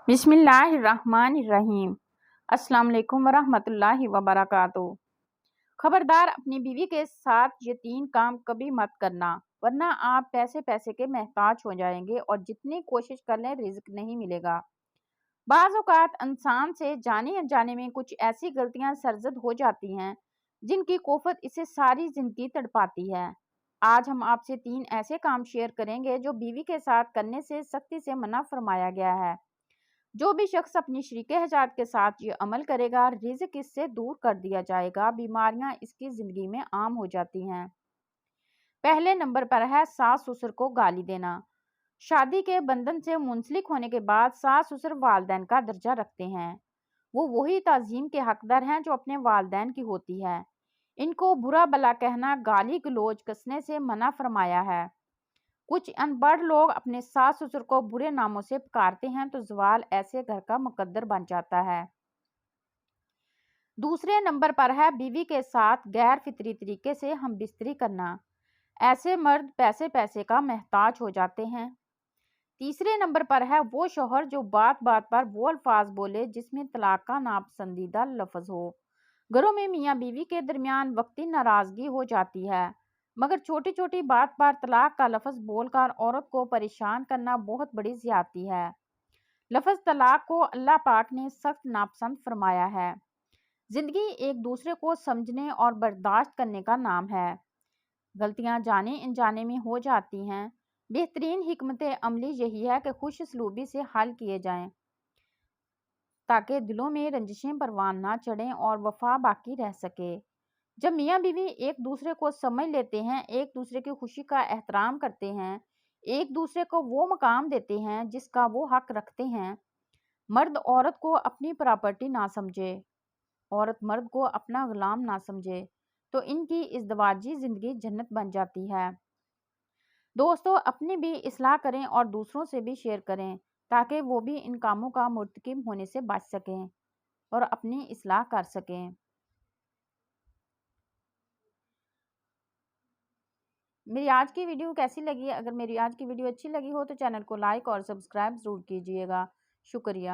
بسم اللہ الرحمن الرحیم۔ السلام علیکم ورحمۃ اللہ وبرکاتہ۔ خبردار، اپنی بیوی کے ساتھ یہ 3 کام کبھی مت کرنا، ورنہ آپ پیسے کے محتاج ہو جائیں گے اور جتنی کوشش کر لیں رزق نہیں ملے گا۔ بعض اوقات انسان سے جانے انجانے میں کچھ ایسی غلطیاں سرزد ہو جاتی ہیں جن کی کوفت اسے ساری زندگی تڑپاتی ہے۔ آج ہم آپ سے 3 ایسے کام شیئر کریں گے جو بیوی کے ساتھ کرنے سے سختی سے منع فرمایا گیا ہے۔ جو بھی شخص اپنی شریک حیات کے ساتھ یہ عمل کرے گا، رزق اس سے دور کر دیا جائے گا، بیماریاں اس کی زندگی میں عام ہو جاتی ہیں۔ پہلے نمبر پر ہے ساس سسر کو گالی دینا۔ شادی کے بندھن سے منسلک ہونے کے بعد ساس سسر والدین کا درجہ رکھتے ہیں۔ وہ وہی تعظیم کے حقدار ہیں جو اپنے والدین کی ہوتی ہے۔ ان کو برا بلا کہنا، گالی گلوچ کسنے سے منع فرمایا ہے۔ کچھ ان پڑھ لوگ اپنے ساس سسر کو برے ناموں سے پکارتے ہیں تو زوال ایسے گھر کا مقدر بن جاتا ہے۔ دوسرے نمبر پر ہے بیوی کے ساتھ غیر فطری طریقے سے ہم بستری کرنا۔ ایسے مرد پیسے کا محتاج ہو جاتے ہیں۔ تیسرے نمبر پر ہے وہ شوہر جو بات بات پر وہ الفاظ بولے جس میں طلاق کا ناپسندیدہ لفظ ہو۔ گھروں میں میاں بیوی کے درمیان وقتی ناراضگی ہو جاتی ہے، مگر چھوٹی چھوٹی بات پر طلاق کا لفظ بول کر عورت کو پریشان کرنا بہت بڑی زیادتی ہے۔ لفظ طلاق کو اللہ پاک نے سخت ناپسند فرمایا ہے۔ زندگی ایک دوسرے کو سمجھنے اور برداشت کرنے کا نام ہے۔ غلطیاں جانے انجانے میں ہو جاتی ہیں۔ بہترین حکمت عملی یہی ہے کہ خوش اسلوبی سے حل کیے جائیں تاکہ دلوں میں رنجشیں پروان نہ چڑھیں اور وفا باقی رہ سکے۔ جب میاں بیوی ایک دوسرے کو سمجھ لیتے ہیں، ایک دوسرے کی خوشی کا احترام کرتے ہیں، ایک دوسرے کو وہ مقام دیتے ہیں جس کا وہ حق رکھتے ہیں، مرد عورت کو اپنی پراپرٹی نہ سمجھے، عورت مرد کو اپنا غلام نہ سمجھے، تو ان کی ازدواجی زندگی جنت بن جاتی ہے۔ دوستو، اپنی بھی اصلاح کریں اور دوسروں سے بھی شیئر کریں تاکہ وہ بھی ان کاموں کا مرتکب ہونے سے بچ سکیں اور اپنی اصلاح کر سکیں۔ میری آج کی ویڈیو کیسی لگی؟ اگر میری آج کی ویڈیو اچھی لگی ہو تو چینل کو لائک اور سبسکرائب ضرور کیجیے گا۔ شکریہ۔